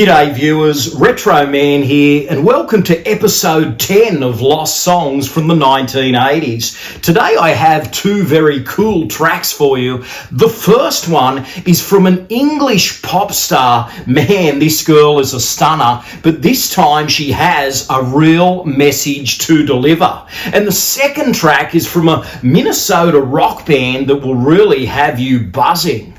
G'day viewers, Retro Man here, and welcome to episode 10 of Lost Songs from the 1980s. Today I have two very cool tracks for you. The first one is from an English pop star. Man, this girl is a stunner, but this time she has a real message to deliver. And the second track is from a Minnesota rock band that will really have you buzzing.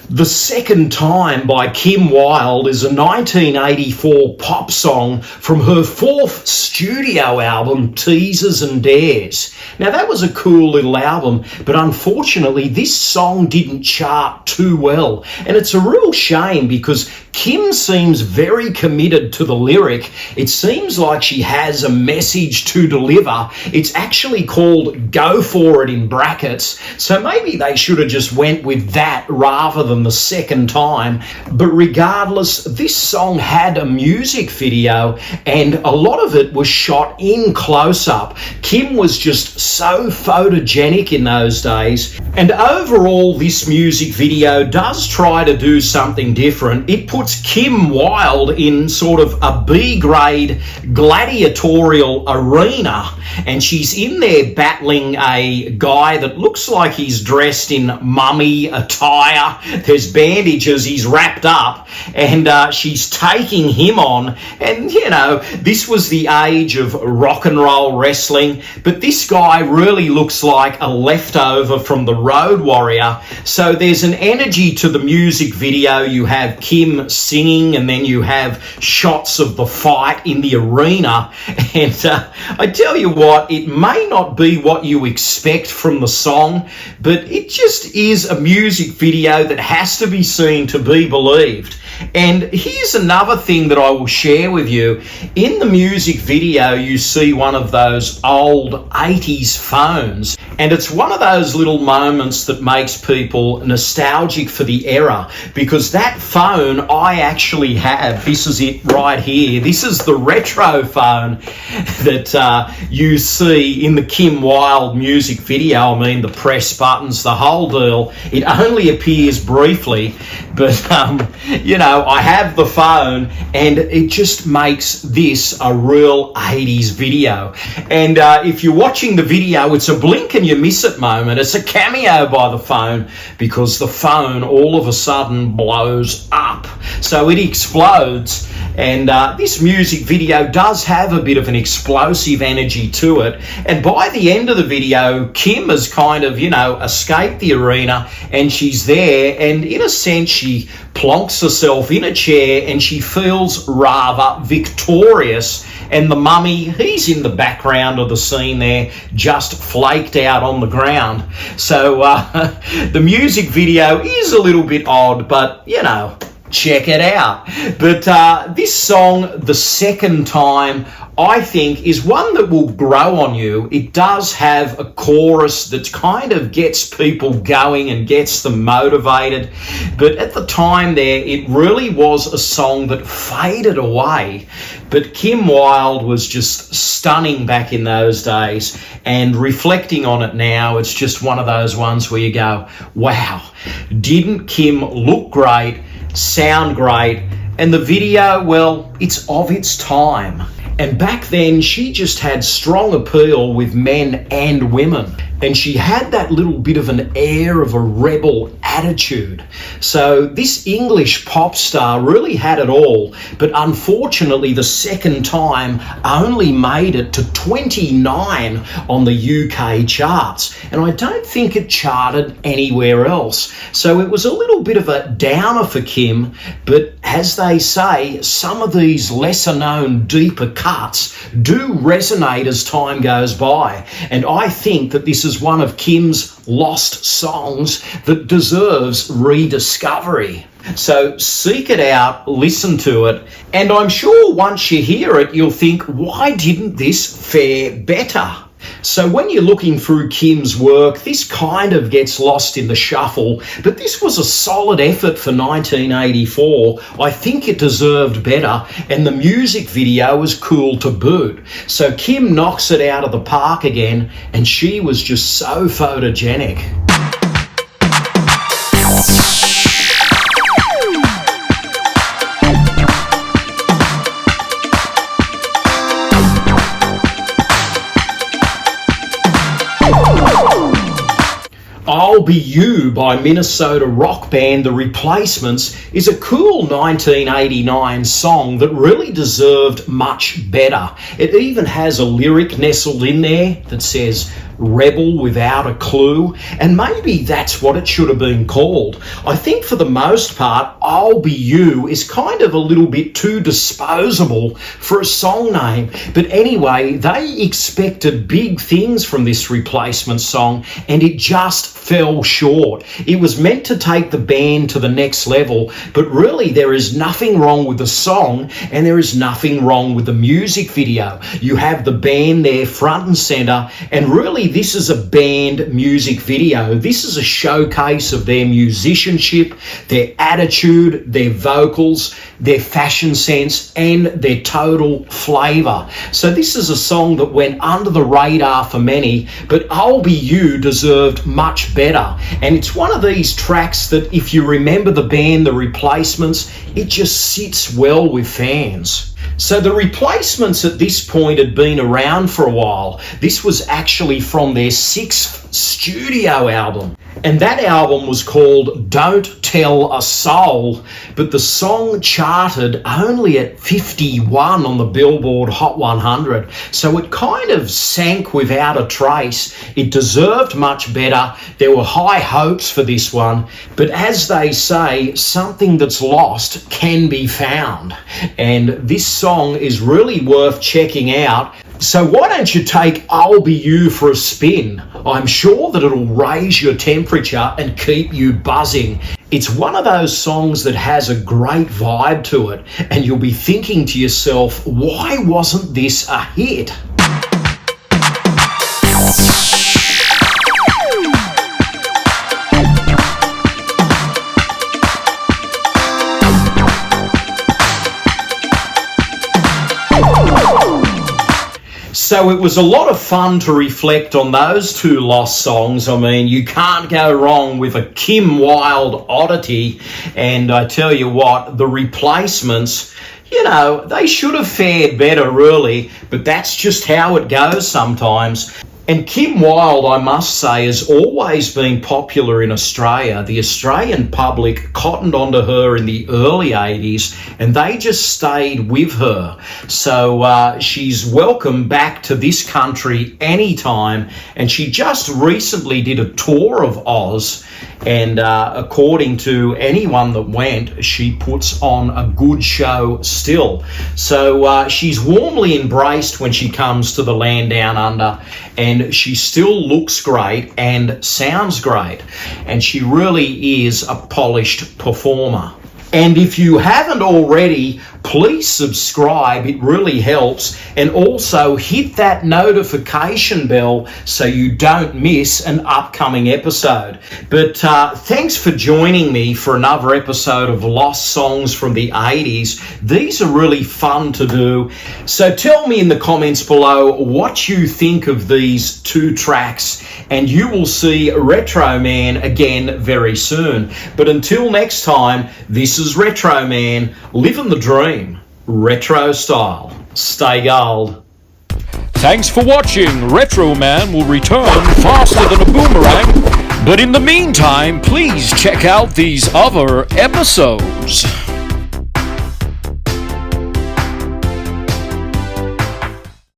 The Second Time by Kim Wilde is a 1984 pop song from her fourth studio album, Teasers and Dares. Now that was a cool little album, but unfortunately this song didn't chart too well. And it's a real shame because Kim seems very committed to the lyric. It seems like she has a message to deliver. It's actually called Go For It in brackets. So maybe they should have just went with that rather than the second time. But regardless, this song had a music video and a lot of it was shot in close-up. Kim was just so photogenic in those days. And overall, this music video does try to do something different. It puts Kim Wilde in sort of a B-grade gladiatorial arena, and she's in there battling a guy that looks like he's dressed in mummy attire. There's bandages, he's wrapped up, and she's taking him on. And you know, this was the age of rock and roll wrestling, but this guy really looks like a leftover from the Road Warrior. So there's an energy to the music video. You have Kim singing, and then you have shots of the fight in the arena. And I tell you what, it may not be what you expect from the song, but it just is a music video that has to be seen to be believed. And here's another thing that I will share with you. In the music video, you see one of those old 80s phones, and it's one of those little moments that makes people nostalgic for the era, because that phone I actually have. This is it right here. This is the retro phone that you see in the Kim Wilde music video. I mean, the press buttons, the whole deal. It only appears briefly, but you know, I have the phone, and it just makes this a real 80s video. And if you're watching the video, it's a blink and you miss it moment. It's a cameo by the phone, because the phone all of a sudden blows up. So it explodes, and this music video does have a bit of an explosive energy to it. And by the end of the video, Kim has kind of, you know, escaped the arena, and she's there, and in a sense she plonks herself in a chair and she feels rather victorious. And the mummy, he's in the background of the scene there, just flaked out on the ground. So the music video is a little bit odd, but you know, check it out. But this song, The Second Time, I think is one that will grow on you. It does have a chorus that kind of gets people going and gets them motivated. But at the time there, it really was a song that faded away. But Kim Wilde was just stunning back in those days. And reflecting on it now, it's just one of those ones where you go, wow, didn't Kim look great, sound great? And the video, well, it's of its time. And back then, she just had strong appeal with men and women. And she had that little bit of an air of a rebel attitude. So this English pop star really had it all. But unfortunately, The Second Time only made it to 29 on the UK charts. And I don't think it charted anywhere else. So it was a little bit of a downer for Kim. But as they say, some of these lesser known, deeper cuts do resonate as time goes by. And I think that this is one of Kim's lost songs that deserves rediscovery. So seek it out, listen to it, and I'm sure once you hear it, you'll think, why didn't this fare better? So when you're looking through Kim's work, this kind of gets lost in the shuffle, but this was a solid effort for 1984. I think it deserved better, and the music video was cool to boot. So Kim knocks it out of the park again, and she was just so photogenic. I'll Be You by Minnesota rock band The Replacements is a cool 1989 song that really deserved much better. It even has a lyric nestled in there that says, "Rebel without a clue," and maybe that's what it should have been called. I think for the most part, I'll Be You is kind of a little bit too disposable for a song name. But anyway, they expected big things from this Replacement song, and it just fell short. It was meant to take the band to the next level, but really there is nothing wrong with the song, and there is nothing wrong with the music video. You have the band there front and center, and really this is a band music video. This is a showcase of their musicianship, their attitude, their vocals, their fashion sense, and their total flavour. So this is a song that went under the radar for many, but I'll Be You deserved much better. And it's one of these tracks that if you remember the band The Replacements, it just sits well with fans. So The Replacements at this point had been around for a while. This was actually from their 6th studio album. And that album was called Don't Tell a Soul, but the song charted only at 51 on the Billboard Hot 100. So it kind of sank without a trace. It deserved much better. There were high hopes for this one, but as they say, something that's lost can be found. And this song is really worth checking out. So why don't you take I'll Be You for a spin? I'm sure that it'll raise your temperature and keep you buzzing. It's one of those songs that has a great vibe to it, and you'll be thinking to yourself, why wasn't this a hit? So it was a lot of fun to reflect on those two lost songs. I mean, you can't go wrong with a Kim Wilde oddity. And I tell you what, The Replacements, you know, they should have fared better, really. But that's just how it goes sometimes. And Kim Wilde, I must say, has always been popular in Australia. The Australian public cottoned onto her in the early 80s, and they just stayed with her. So she's welcome back to this country anytime, and she just recently did a tour of Oz, and according to anyone that went, she puts on a good show still. So she's warmly embraced when she comes to the land down under, and she still looks great and sounds great, and she really is a polished performer. And if you haven't already, please subscribe, it really helps, and also hit that notification bell so you don't miss an upcoming episode. But thanks for joining me for another episode of Lost Songs from the 80s. These are really fun to do, so tell me in the comments below what you think of these two tracks, and you will see Retro Man again very soon. But until next time, this is Retro Man, living the dream, retro style. Stay gold. Thanks for watching. Retro Man will return faster than a boomerang. But in the meantime, please check out these other episodes.